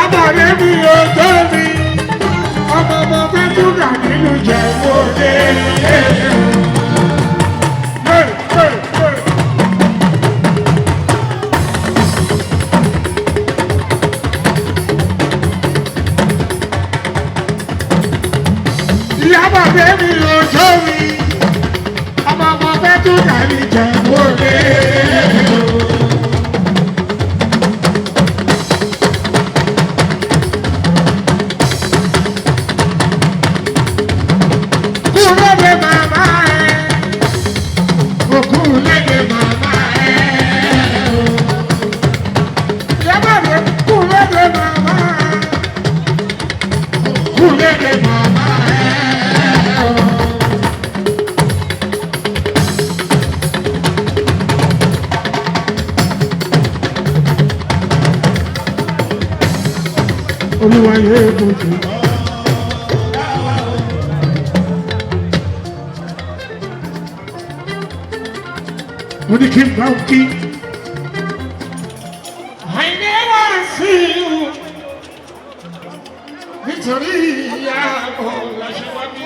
Ìyábọ̀dé mi ò tó mi. Ọmọ ọmọ fẹ́ tún gà nínú Ìjẹ̀bú Òde. Ìyábọ̀dé mi ò tó mi. Ọmọ ọmọ fẹ́ tún gà nínú Ìjẹ̀bú Òde. Olúwayé bójú. Mo ní kí n bá òkè. Àìní wá sí i nítorí ìyá ọ̀làṣẹ́wájú.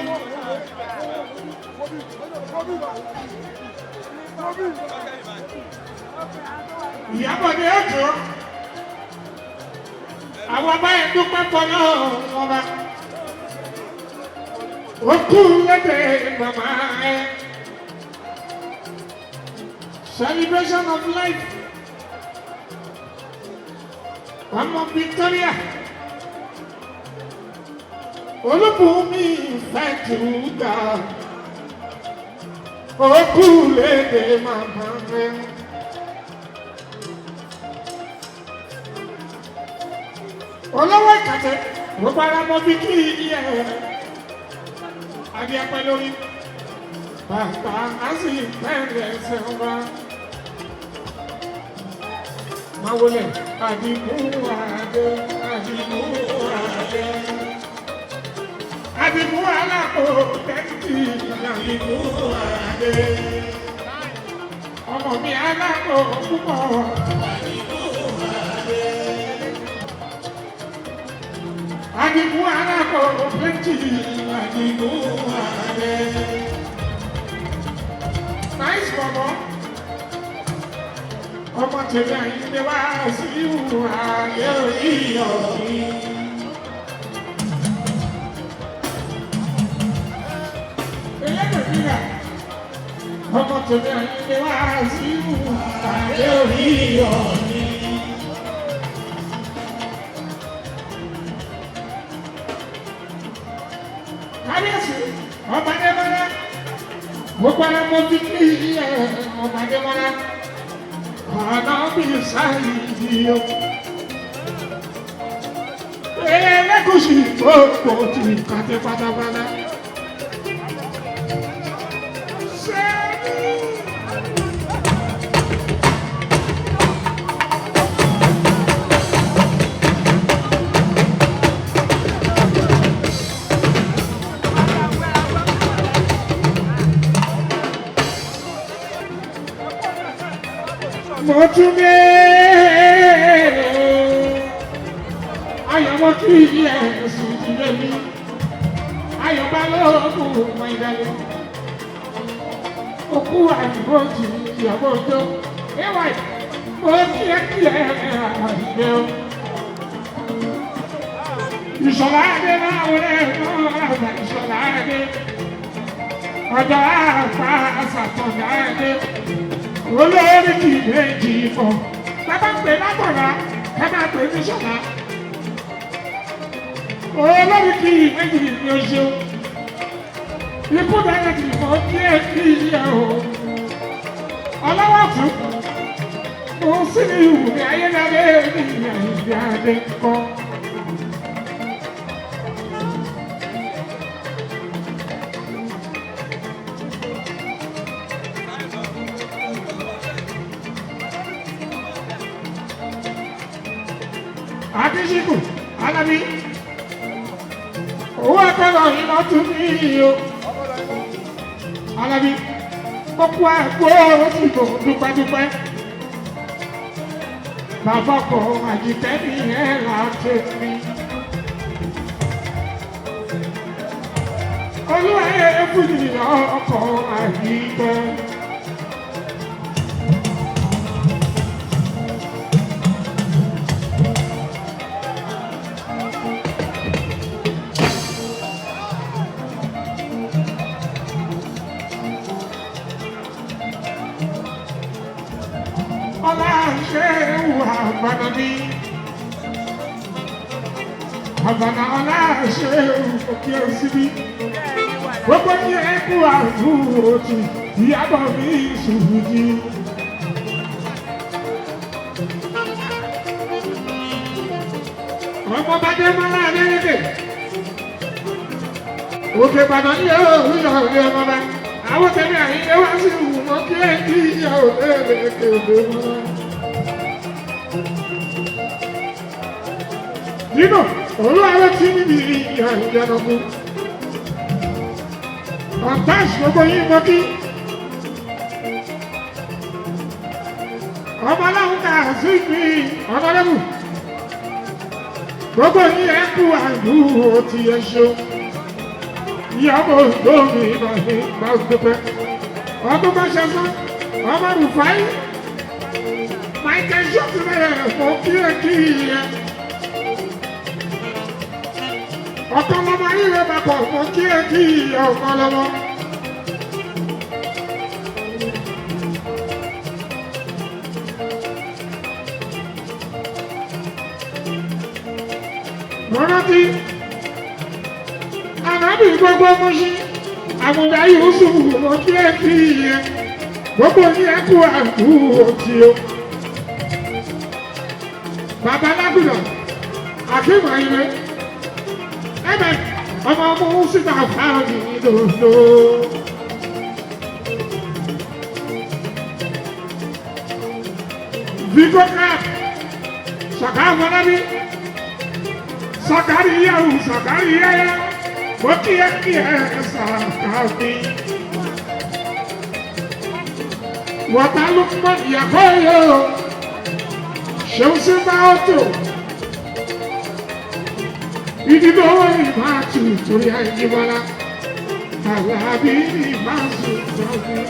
Ìyábọ̀dé ọ̀tọ̀. Àwọn báyìí dúpẹ́ fọlọ́ ọba. Ó kú lédè màmá ẹ. Celebration of life. Ọmọ Victoria. Olúbùnmi fẹ́ jùlọ. Ó kú lédè màmá ẹ. Olówó ìkàtẹ́ ló para mọ́ bí kí iye adé apẹ́ lórí bàtà á sì bẹ̀rẹ̀ ẹsẹ̀ ọba. Máa wọlé Àdìgún Adé, Àdìgún Adé, Àdìgún alápò tẹ́tì, Àdìgún Adé, ọmọ mi alápò púpọ̀. Àdìgún alápò tẹ́tì, Àdìgún Adé. Nice bọ̀bọ̀. Ọmọ tèmi àyíndé wá sí ìwù ààyè òyìnbó mi. Ọmọ tèmi àyíndé wá sí ìwù ààyè òyìnbó mi. Kábíyèsí ọba Adémọ́lá gbogbo ara mọ bí kí ọba Adémọ́lá. Ọ̀nà bí sáyìí o. Ẹlẹ́gùsì gbogbo ti kàtẹ́ pátápátá. Mo tún dé ayọ̀mọ́ kí ilé ẹ̀sùn ìdílé mi ayọ̀bá lóògùn ọmọ ìdálẹ́ òkú àdìbò jì ìyàwó ọjọ́ ẹwà mo kí ẹ àdìbò Ìṣọ̀lá Adé náà wọlé náà àgbà Ìṣọ̀lá Adé ọjọ́ àpá àṣàtọ̀dá Adé. Olórí kì í méjì fọ̀. Bàbá pè látọ̀lá, ẹ máa pè ní Ṣọlá. Olórí kì í méjì ní oṣù. Ikú dára kì í fọ́ kí ẹ kí iye o. Ọlọ́wọ́ fún. Mo sì ní ìwù ní ayélujáde ní ìyàgbé adé kọ́. Adéṣíkù Alábí owó akọ́lọ̀ iná tún ní iyo Alábí ó kú àgbo òsìkò dúpẹ́dúpẹ́ bàbá kọ àjíkẹ́ ní ẹ̀ láti mi. Olúwa ẹ̀ fújì ọkọ̀ àjíkẹ́. Àbànà ọlá ṣe òkè òsibí. Gbogbo ní ẹkú àdúró ti Ìyábọ̀ mi Sùúrùjí. Ọmọ bàdé mọ́lá lẹ́lẹ́dẹ̀. Òkè Ìbàdàn ní òwúrọ̀ ọ̀rẹ́ ọmọ bá. Àwọn tẹ̀lé àyíké wá sí ìwùmọ̀ kí ẹ kí ìyá òde èké òde mọ́lá. Nínú olúwa ló ti níbi ìyá ìjẹnukú. Ọ̀tá ìṣòro yín mọ́ kí. Ọmọ aláwọ̀ ká sí ní ọ̀dọ́dẹ́bù. Gbogbo yín ẹ kú àdúró ti ẹ ṣe. Ìyàwó lómi ìbàdí bá gbẹpẹ. Ọdún bá ṣe sán, ọmọ Rufai. Michael Johnson bẹ̀rẹ̀ fún kí ẹ. Ọ̀kan lọ́mọ ayé bá pọ̀ fún kí ọ̀kan lọ́mọ. Mo rántí ànábì gbogbo Mùṣín àmùdá Yusuf mọ́ kí ìyẹn gbogbo ní ẹkú àdúró tí ó. Bàbá Lágùdà àkímọ̀ ilé. Ẹ̀bẹ̀ ọmọ ọmọ síta fáwọn ìdòdó. Vigo Cap, Saka Fọlábí, Sakariyahu Sakariyaya, mo kí ẹ Sakabi. Wọ́tá Lukman ìyàkọ́ yóò, ṣeun sí máa tó. Ìdìbò ìmáa tù torí àìjíbọ́lá, Àlàbí ìmáa sùn lọ́gbìn.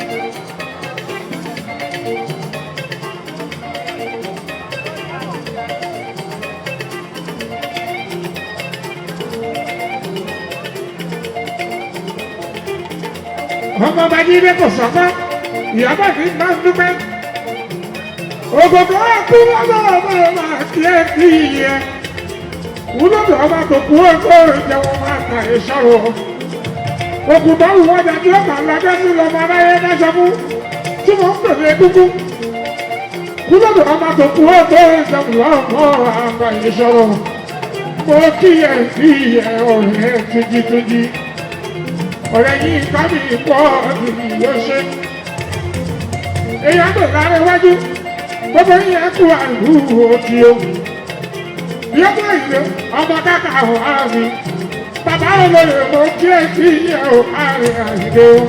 Ọmọ Bàjídé kò sọ́kọ́, Ìyábọ̀ ní máa ń dúpẹ́. Ògògó kú lọ́dọ̀ ọmọ kí ẹ kí ẹ. Wúlọ́dọ̀ ọba tó kú ọkọ̀ ìjẹun máa kà é sọ̀rọ̀. Ògùn bá wù wọ́n dájú ọmọ alájọ́ sí lọ́mọ aráyé dáṣọ fún tí wọ́n ń pèlè dúkú. Wúlọ́dọ̀ ọba tó kú ọkọ̀ ìjẹun lọ́mọ àgbà yìí sọ̀rọ̀. Mo kí ẹ ọ̀rẹ́ tuntun. Ọ̀rẹ́ yìí ká mi pọ̀ yóò ṣe. Èèyàn tó lára iwájú, gbogbo yẹn kú àlùkò tí ó. Yọ́pọ̀ ìlú ọmọ káka ọ̀ àmì. Bàbá olóyè mo kí ẹ sí ìyẹ̀ ò àrẹ àìdè o.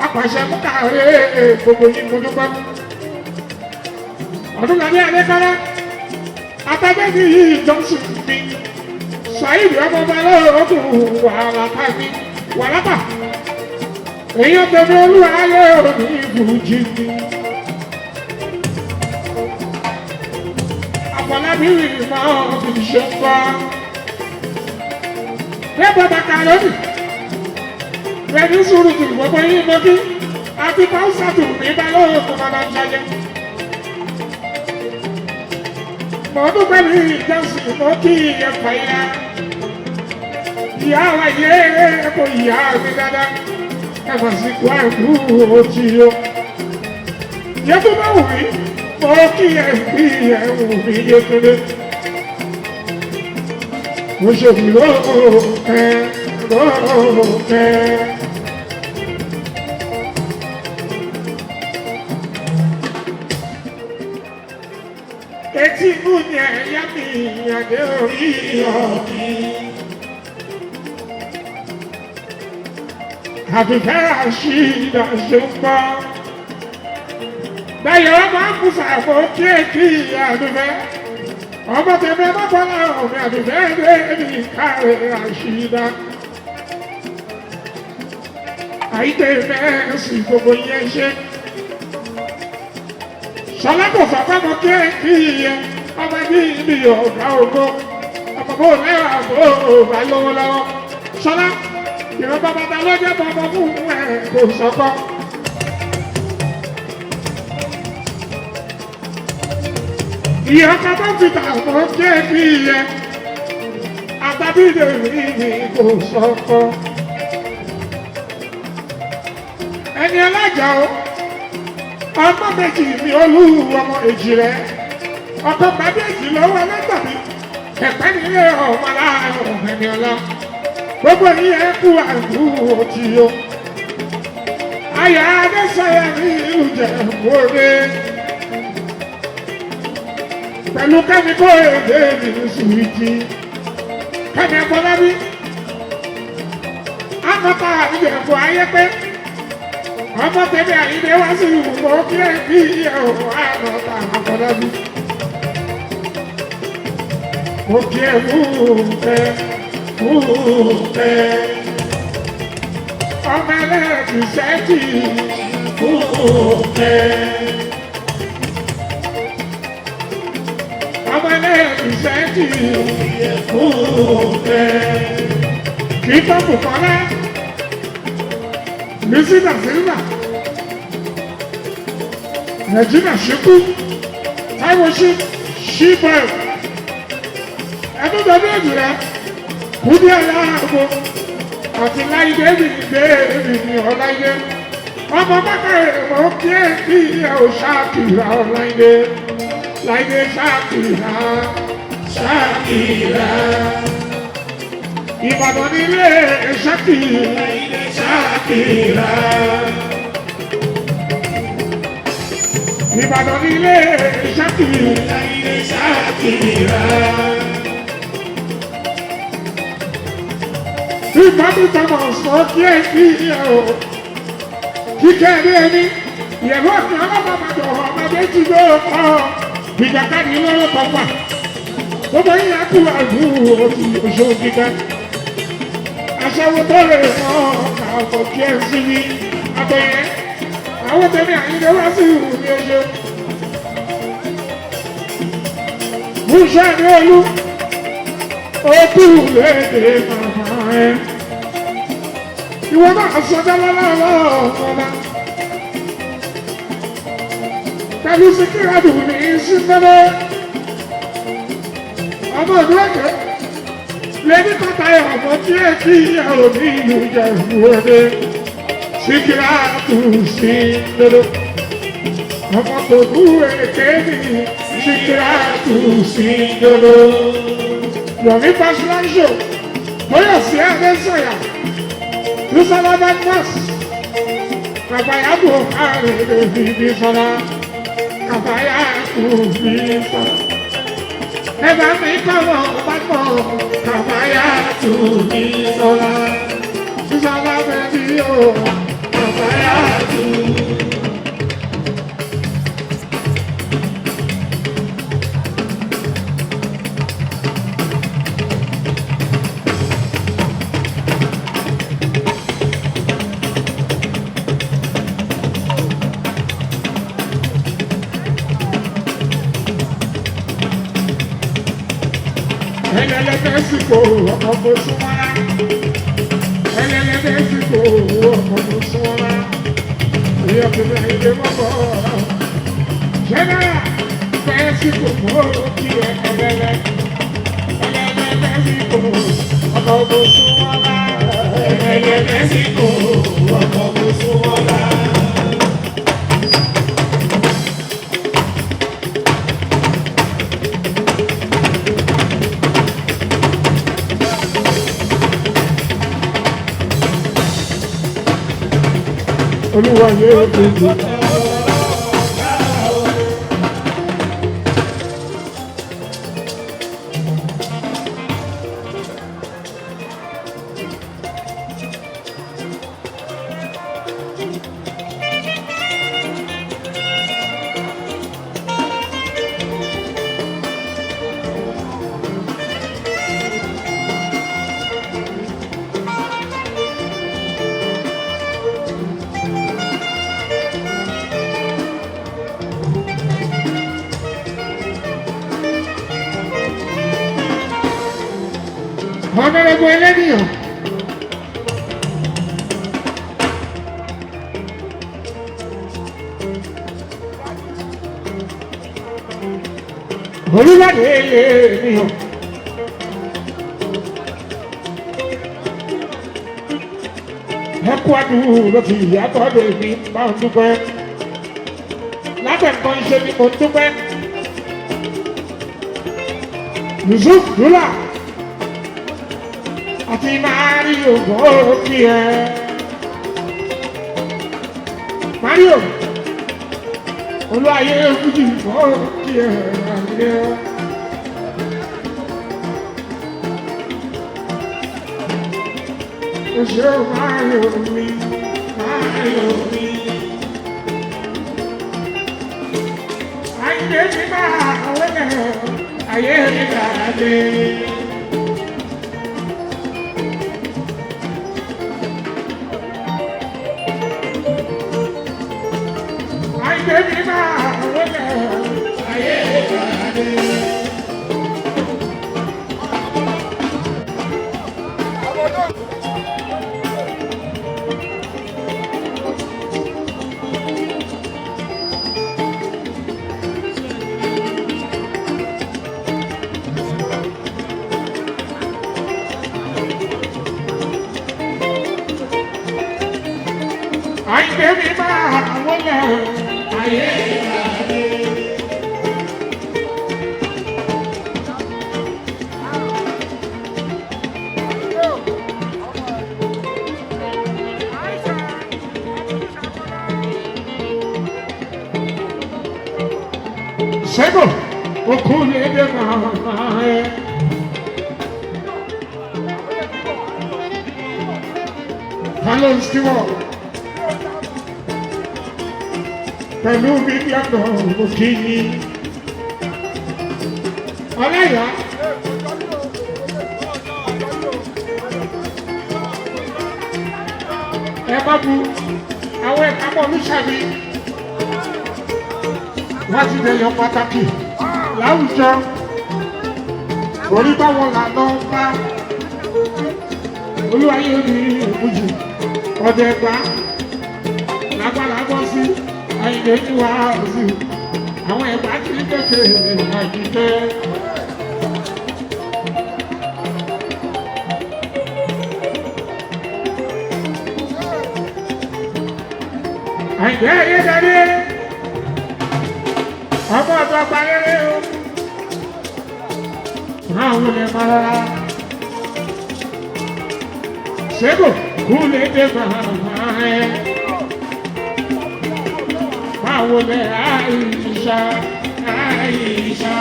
Apàṣẹ mú kàwé gbogbo yìí mo dúpẹ́. Ọdúnladé Adékọ́lá. Abẹ́bẹ́bí yìí Johnson mi, Ṣàìdì ọmọ balógun wàhálà mi, wàlápà. Èèyàn tẹ̀lé olúwa ayé òní ìbùjì mi. Àfọlábí máa fi ṣe ń bá. Lẹ́bọ̀ bàkà lónìí, lẹ́ni sùúrù tù gbogbo yín mọ́kí, àti pàṣẹ tù mí balógun bàbá ń ṣayẹ. Mo dúpẹ́ ní ìjọsìn mo kí ẹ fàyà. Ìyá wa yé kò ìyá mi dáadáa. Ẹ mà sí kó àìkú òtí o. Yẹ tó bá wù mí, mo kí ẹ bí ẹ wù mí yékele. Mo ṣe wù lóòkẹ́. Etí mú ní ẹ̀yà mi ìyàdé orí ọ̀kí. Àbíkẹ́ àṣì ìdàṣe ń bá. Bẹ́ẹ̀ ọmọ àkùsà mo kí èkì àdùfẹ́. Ọmọ tẹ̀mí ọmọ bọ́lá ọ̀mí àdùfẹ́ ẹ̀mí káre àṣìdá. Àyíké mẹ́sì gbogbo yẹn ṣe. Ṣọlá kò fapá mọ kí èkì yẹn. Ọmọ ní ibi ọ̀gá ògo. Ọmọ bò lẹ́wà bò bá lówó lọ́wọ́. Ṣọlá ìran bàbá ta ló jẹ́ bọ́mọ fún ẹ̀ kò sọ́kọ́. Ìyá kọ́kọ́ ti tà mọ́ kéèkì yẹ, àtàbídé mi kò sọ́kọ́. Ẹni alájà o, ọmọ méjì mi olú ọmọ èjì rẹ̀, ọkọ̀ bàbéjì lọ́wọ́ ẹlẹ́gbàmí, ẹ̀pẹ́ nílé ọmọ aláàrùn ẹni ọlá. Gbogbo yìí kú àdúgbò òtí o. Ayà Adésàyà ní ìlú Jẹ̀bú-Òde. Pẹ̀lú kẹ́mi kó èdè mi sùwìtì. Kẹ́mi Afọlábí. Àkọ́kọ́ Ìjẹ̀bú ayé pé. Ọmọ tẹ̀mí Àyìndé wá sí ìwúwo kí ẹ bí ẹ̀hún àkọ́kọ́ Afọlábí. Mo kí ẹ fún ẹ. Ọmọ ẹlẹ́ẹ̀kì sẹ́ẹ̀tì fúnfẹ́. Ọmọ ẹlẹ́ẹ̀kì sẹ́ẹ̀tì fúnfẹ́. Kì í tọ́pù kọ́lá. Mísínà sílvà. Nàìjíríà ṣíkú. Táíwò ṣíbọ̀. Ẹ̀dún tọ́jú èjì rẹ̀. Kúdí aláàbò àti láìdé mi ní ọláìdé. Ọmọ bákàrẹ̀ mọ́ kí é kí ẹ ò ṣáàkìrà ọláìdé. Láìdé ṣáàkìrà. Ìbàdàn nílé ṣáàkìrà. Ìbàdàn nílé ṣáàkìrà. Ìbádùn tọmọ sọ kí ẹ kí ẹ o. Kíkẹ́ ẹ̀rí ẹni, ìyẹ̀wò ọ̀sìn ọlọ́pàá ọmọdé ti ló kọ́. Ìjàkadì lọ́wọ́ kọ́pà. Gbogbo yìí á kú àdúrà òtí oṣù kíkẹ́. Aṣẹ́wó tó lè mọ ọkọ̀ kí ẹ sí ní abẹ́yẹ. Àwọn tẹ̀lé Àyìndé wá sí ìhù ní oṣù. Múṣẹ́ ní olú. Ó kú léde màmá ẹ. Ìwọ náà sọjá lọ́wọ́ ọ̀la. Pẹ̀lú Síkírátù ní Sísẹ́lẹ̀. Ọmọ ìdúrókè. Lẹ́ni kọ́ta ọmọ tí ẹ kí ìyàwó ní ìlú Jẹ̀bú-Òde. Síkírátù Sísẹ́lẹ̀. Ọmọ tó kú èké ní Síkírátù Sísẹ́lẹ̀. Yomi Fáṣọláńṣò, Tóyọ̀sí Adésàyà, Bísọ́lá Badmus, Kàfáyàbò Àrèlè Bíbísọ́lá, Kàfáyàbò Bíbísọ́lá. Ẹ̀bá mi kọ́mọ Badmus, Kàfáyàbò Bíbísọ́lá. Bísọ́lá bẹ̀bí o, Kàfáyàbò. Ẹlẹ́lẹ́dẹ́sìkò ọmọ tó súnmọ́lá. Ẹlẹ́lẹ́dẹ́sìkò ọmọ tó súnmọ́lá. Ìyá òkèlè ilé mọ́kọ́. Jẹ́nẹ́rà dẹ́sìkò mọ́ kí ẹ ẹlẹ́lẹ́. Ẹlẹ́lẹ́dẹ́sìkò ọmọ tó súnmọ́lá. Ẹlẹ́lẹ́dẹ́sìkò ọmọ tó súnmọ́lá. Olúwa yóò tóbi. ọ̀nàrẹ́gbọ̀ ẹlẹ́nìyàn. Olúwàdé ènìyàn. Ẹ kú àdúró fi ìyàtọ̀ lè mi máa ń dúpẹ́. Látẹ̀kọ́ iṣẹ́ ni mo ń dúpẹ́. Yusuf Dula àti Mario gòkè ẹ̀. Mario olúwayé fújì gòkè ẹ̀. Oṣù Mario mi, Mario mi. Ayé mi máa wọlé, ayé mi dàdé. Ayé mi máa wọlé, ayé mi dàdé. Ayé mi máa wọlé, ayé mi dàdé. Sego, okule de mama e. Hello, Steve. Pẹ̀lú bíbí àtọ̀ òkìní. Ọlẹ́yà. Ẹ bá bu àwọn ẹ̀ka mọ́ olùṣàbí. Wọ́n ti dẹ̀yàn pàtàkì láwùjọ. Orí báwọn lànà bá. Olúwayé ní ìbújì. Ọdẹ gbà. Lágbára gbọ́ sí. Ayé tí wà á sí, àwọn ẹ̀gbá tí ń tẹ̀sẹ̀ àjíjẹ́. Àìjẹ́ ayé dáadé, ọmọ ọ̀dọ́ parẹ́rẹ́ o, àwọn olè máa rárá. Ṣébò kú lè dé bàbá ẹ̀. Báwo lẹ Àìṣà, Àìṣà.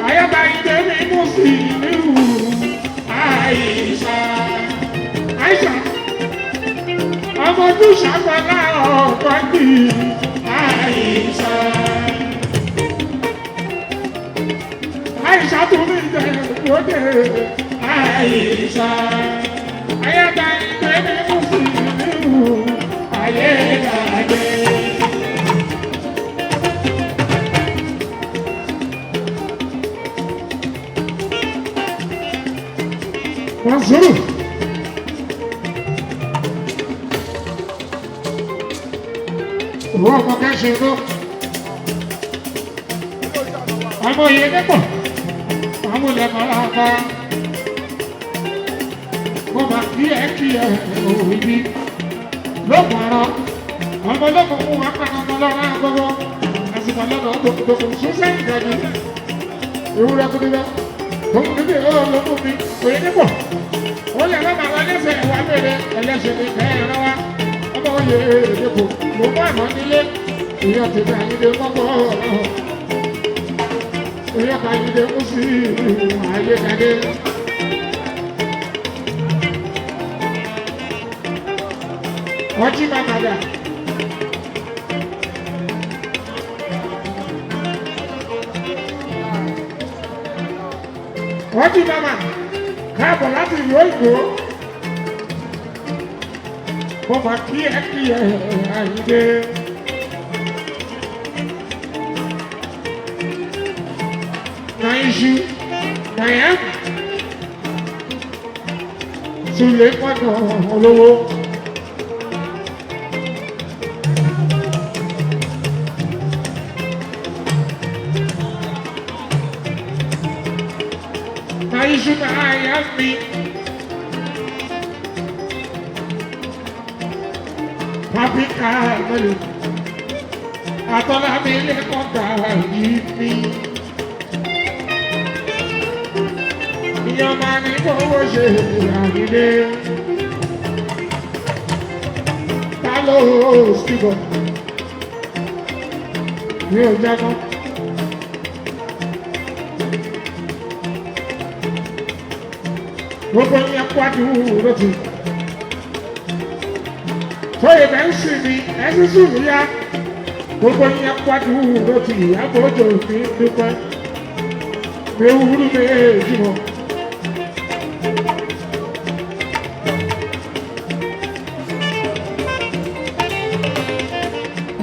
Ayaba ìdè mi mú sí ìlú Àìṣà. Àìṣà. Ọmọ ojú ṣàgbọ́lá ọ̀pọ̀ gbì Àìṣà. Àìṣà tún ní ìjẹ́ ìwọ́dẹ̀ Àìṣà. Ayaba ìdè mi mú sí ìlú ayé dàdé. Wọ́n sọ̀rọ̀. Ìwọ ọmọ kẹ́sì lọ. Ọmọ yẹn dẹ́pọ̀. Àwọn olè máa ń bá. Mo máa kí ẹ òbí. Lọ́pọ̀ ara, ọmọ ọlọ́pọ̀ mú wa pàtàkì ọlọ́run àgbọ̀gbọ̀. Àsìkò lọ́dọ̀ tòkòtòkò sọ́sẹ́ ìgbàgbé. Ìwúrẹ́ kúndínlẹ́. Tòun níbi olóko mi, òye nípò. Ó lè lọ́mọ àwọn ẹlẹ́sẹ̀ ìwà bèrè ẹlẹ́sẹ̀ ní ìfẹ́ ẹ̀rọ wa. Ọmọ oyè èdèkò, mo mú àmọ́ nílé. Ìyá tèmi àyíndé mọ́kọ́ ọ̀rọ̀. Ìyá kàyíndé mú sí ayé kadé. Ọjí bàbá dà. Ọjí bàbá káàbọ̀ láti ìlú òyìnbó. Mo máa kí ẹ Àyìndé. Náà iṣu Nàyẹ́ Sùlẹ̀ pọ̀nà olówó. Nàyíṣu náyà mi. Papi Kamalu. Àtọ́lá mi lè kọ́ta yìí mi. Ìyá máa ní kówó ṣe àrílé. Ta ló ṣíbọ̀? Mi ò jábọ́. Gbogbo yẹn kwadu lójú. Tóyè bẹ́ẹ̀ ń sìn mí, ẹni sùn mí yá. Gbogbo yẹn kwadu lójú ìyàbọ̀ òjò ní dúpẹ́. Ewúrú méjì mọ́.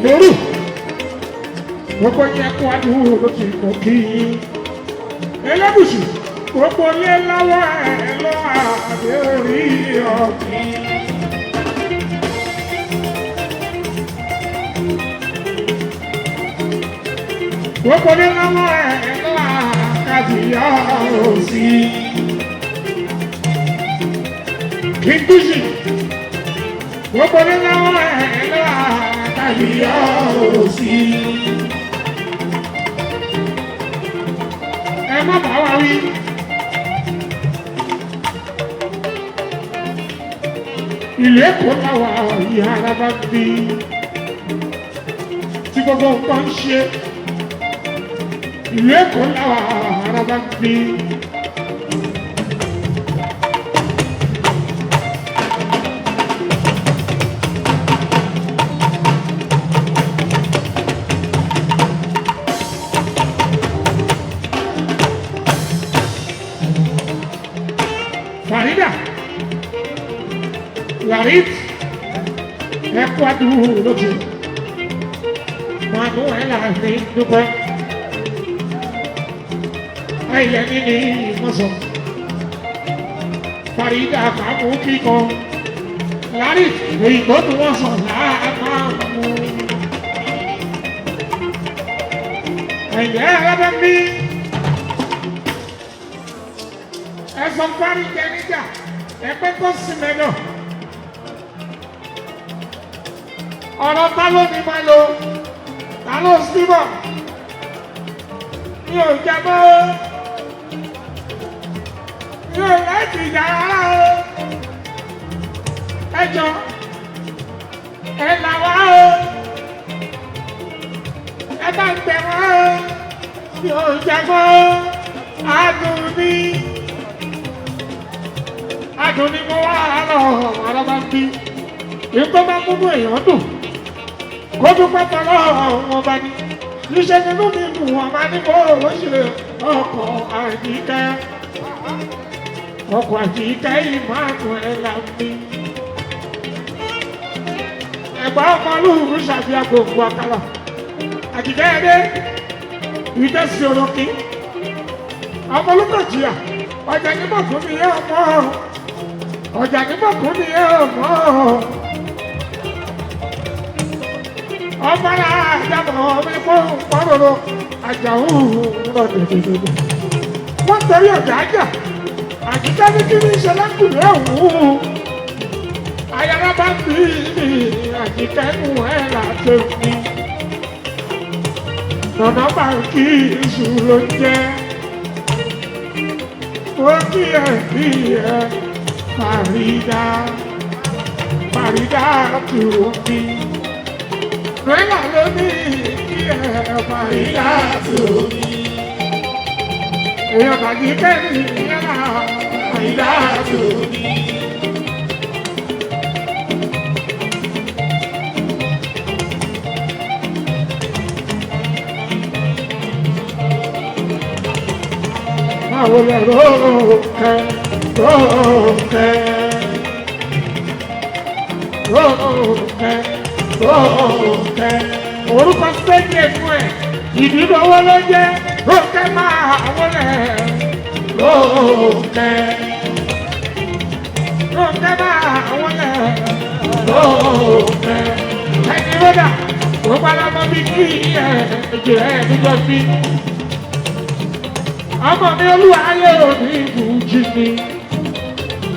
Lórí gbogbo yẹn kwadu lójú ìkọ̀ kí yín. Ẹlẹ́bùsù gbogbo yẹn lọ́wọ́ ẹ̀ lọ́wọ́ àbí orí ọ̀gbìn. Gbogbo ní lọ́wọ́ ẹ̀ lọ́wọ́ àkàbíyá òsì. Kìndúsì. Gbogbo ní lọ́wọ́ ẹ̀ lọ́wọ́ àkàbíyá òsì. Ẹ má bá wa wí. Ìlú Èkó láwa ìhà arábá bí. Tí gbogbo nǹkan ń ṣe. Ìlú Èkó láwa arábá bí. Farida, Larit, Ecuador lójú, Manuela ní dúpẹ́, Ayẹni ní ìmọ̀sán, Farida kàmú kíkọ, Larit èyí tó tún wọ́n sàn láàmú. Ẹ̀yẹ́ ẹ̀rọ mi. Ẹ̀sán parí jẹ níjà, ẹgbẹ́ tó sinmi náà. Ọ̀rọ̀ ta ló ní máa lo, ta ló síbọ̀. Mi ò jábọ́, mi ò láti ìjà rárá o. Ẹ jọ, ẹ là wá o. Ẹ bá ń tẹ̀ wá o. Mi ò jábọ́, adùn ní. Adùn ni mo wá lọ arábá bí. Ìgbọ́ bá múnú èèyàn dùn. Kó dúpẹ́ tọ́lọ́ wọn bá ní. Níṣẹ́ nínú mi mú wọn máa ní kó o ṣe ọkọ̀ Àjíkẹ́. Ọkọ̀ Àjíkẹ́ Emmanuel mi. Ẹ̀gbá ọmọ olúùrú ṣàfihàn gbogbo àkàlà. Àjíkẹ́ ẹ̀dẹ́ ìtẹ́sí olókì. Ọmọ olúkọ̀jìyà. Ọjà nígbà fún mi yẹ ọmọ. Ọjà nígbà fún mi yẹ ọmọ. Ọmọ náà àjàmọ̀ mi fún pọ́nrọ́rọ́ àjàwù lọ́dẹ̀dẹ̀dẹ̀. Wọ́n torí ọ̀dà àjà. Àjíkẹ́ ní kí ní ṣe lákùnrin ọ̀hún. Ayára bá ń bí Àjíkẹ́ nù ẹ̀ láti fi. Nọ̀nà bá ń kí iṣu ló ń jẹ́. Ó kí ẹ Farida, Farida tó bí. Rẹ́là ló ní kí ẹ Farida tó bí. Èèyàn bàjí kẹ́rì yẹ́nà Farida tó bí. Báwo lẹ rókè, rókè, rókè, rókè. Orúkọ sẹ́yìn ẹ̀fún ẹ̀, ìdílówó ló jẹ́ rókè máa wọlé. lóòkè. Lóòkè máa wọlé lóòkè. Ẹni rọ́dà ó padà mọ́ bí kí ẹ̀jẹ̀ ẹ̀ níjọ́ sí. Ọmọ mi olúwa ayé òní ìbùjì ni.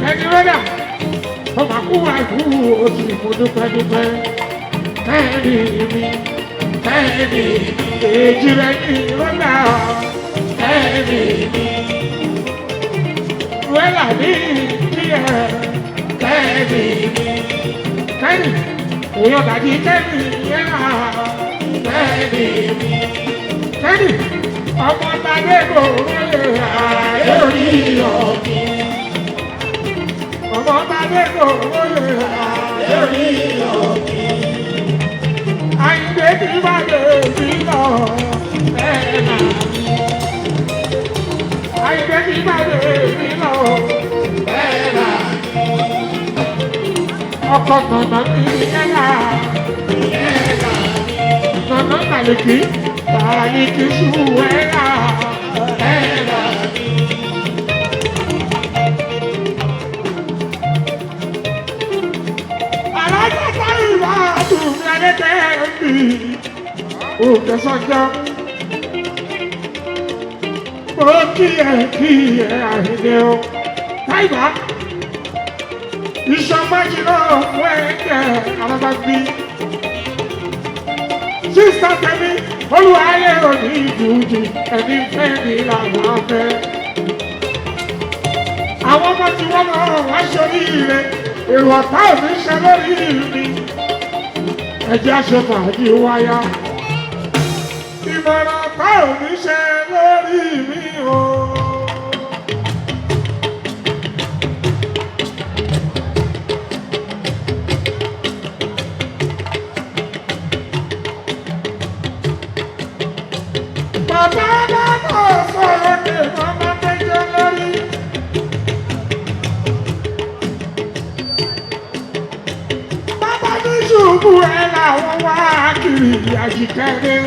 Ẹni rọ́dà ó máa kú àìkú oṣù ìmúdúpẹ́dúpẹ́. Ẹni mi èjì rẹ̀ ní rọ́dà. Ẹni mi wẹ́là ní kíyẹ̀. Ẹni mi kẹ́ni èèyàn dàbí kẹ́ni yẹ́nà. Ẹni mi kẹ́ni ọmọ tàbí kò wọlé ààrẹ orí ọ̀gbìn. Ọmọ tàbí kò wọlé ààrẹ orí ọ̀gbìn. Àyìnbé kì í bá lè rí lọ ẹ̀ẹ́nà. Àyìnbé kì í bá lè rí lọ ẹ̀ẹ́nà. Ọkọ̀ gbọ̀ngàn ní ẹ̀ẹ́nà. Gbọ̀ngàn kàlẹ́kì tààlì kì í ṣú ẹ̀ẹ́nà. Ẹ̀ẹ́nà. Alájà sáré wá dùn mí alẹ́kẹ́ mi. Òkè sọ́jọ́. Mo kí ẹ àhìnlẹ̀ o. Táìbá. Ìṣọ̀gbọ́n jìnnà fún ẹ̀jẹ̀ alábàgbé. Sísá tẹ̀mí olúwa ayé òní ìdújì ẹni fẹ́ ní ìlànà ọ̀fẹ́. Àwọn ọmọ tí wọ́n lọ wá sórí ire èrò ọ̀tá ò ní ṣe lórí mi. Ẹjẹ́ àṣepàdé wáyà. Ìmọ̀ràn ọ̀tá ò ní ṣe lórí mi o. Bàbá bàbá sọ̀rọ̀ ní màmá méjì lórí. Bàbá ní ṣubú ẹ làwọn wá kiri àjìkẹ́rẹ́.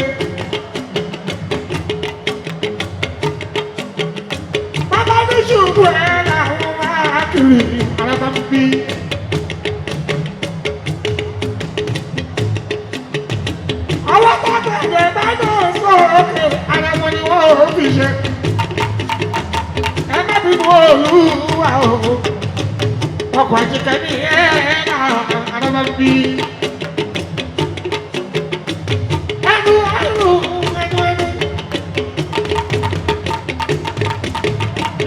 Bàbá ní ṣubú ẹ làwọn wá kiri alábàbí. Àwọn bàbá ẹ̀jẹ̀ bá náà sọ̀rọ̀ ara wọn ni wọ́n ò fi ṣe. Ẹ má bí mo olúwa o. Ọkọ̀ àjẹkẹ́ ní ẹ̀ẹ́nà alábàbí. Ẹnu.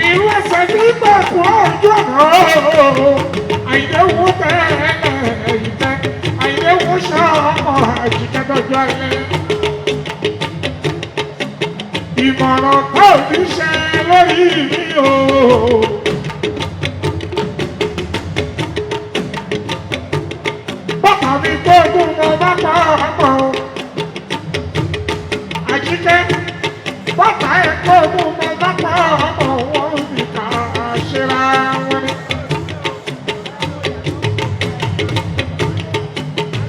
Irú ẹsẹ̀ ní gbẹ̀kú ọjọ́ náà. Àyẹ̀wò bẹ́ẹ̀ ìtẹ́. Àyẹ̀wò ṣọ́ ọkọ̀ àjẹkẹ́ dọ́jọ́ alẹ́. Ìmọ̀ràn tó ní ṣe lórí mi o. Bọ́kà mi gbógun mo bá pa ọ̀pọ̀. Àjíkẹ́ bọ́kà ẹ̀ gbógun mo bá pa ọ̀pọ̀ wọ́n fi kà á ṣera wọn ni.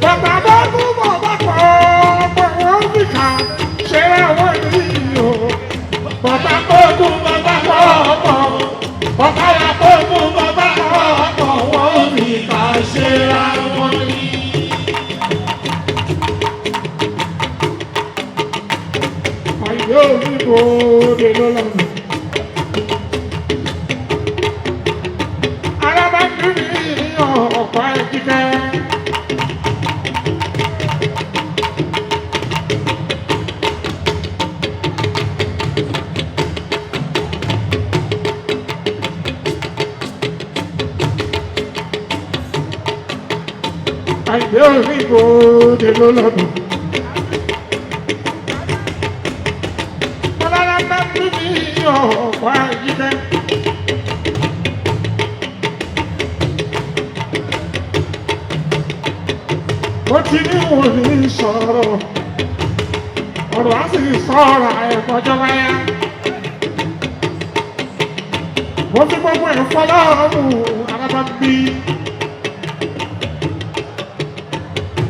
Bọ́kà gbógun mo bá pa ọ̀pọ̀ wọ́n fi kà á ṣera wọn ni o. Bọ́kà gbógun mo bá pa ọ̀pọ̀. Bọ́kà gbógun mo bá pa ọ̀pọ̀ wọ́n fi kà á ṣera wọn ni. Yóò ní bòde lọ́lọ́run. Alábàájú ní ọ̀pá ẹ̀jíkẹ́. Yóò ní bòde lọ́lọ́run. Ọ̀pá ẹ̀jíkẹ́. Mo ti ní òní sọ̀rọ̀, ọ̀rọ̀ á sì sọ̀rọ̀ ẹ̀kọ́jọ́ wáyá. Mo fi gbogbo ẹ̀fọ́ lọ́rùn alábàbí.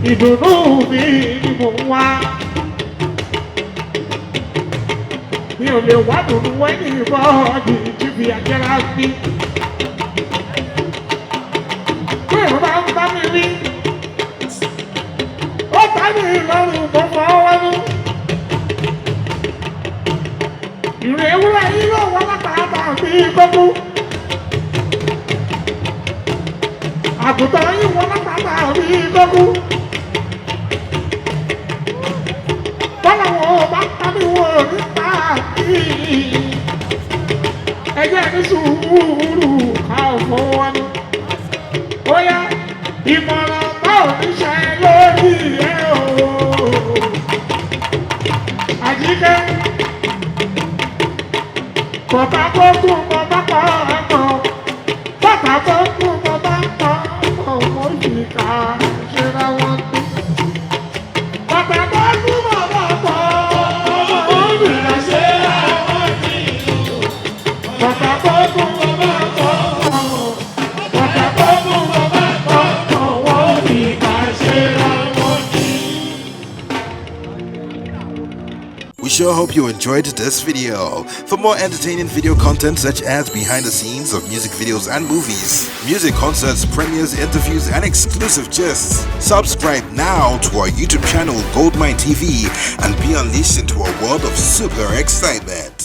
Ìdùnnú mi ni mò ń wá. Mi ò lè wá dùn wẹ́yìn bọ́ọ̀dì tí fi àjẹrà mi. Bí ìwọ bá ń bá mi rí, ó bá mi lọ́rùn tó fọ́ wọnú. Ìrìn ewúrẹ́ yìí ló wọ́n látàátà bí gbogbo. Àgùntàn yìí wọ́n látàátà bí gbogbo. Bọ́lá wo bá tàbí wo nípa kí ẹjẹ́ ní sùúrù ká fọ́ wọnú. Ó yá ìmọ̀ràn báwo ní ṣe lórí ẹ̀ o. Àjíkẹ́. Bàbá tó kú bàbá pa ẹ̀kọ́, bàbá tó kú bàbá pa ẹ̀kọ́, mo yìí ká ṣe ra wọn tó. Bàbá tó kú bàbá pa ẹ̀kọ́, mo yìí ká ṣe ra wọn tó. Bàbá tó kú bàbá pa ẹ̀kọ́, bàbá tó kú bàbá pa ẹ̀kọ́, mo yìí ká ṣe ra wọn tó. We sure hope you enjoyed this video. For more entertaining video content such as behind the scenes of music videos and movies, music concerts, premieres, interviews, and exclusive gists, subscribe now to our YouTube channel Goldmine TV and be unleashed into a world of super excitement.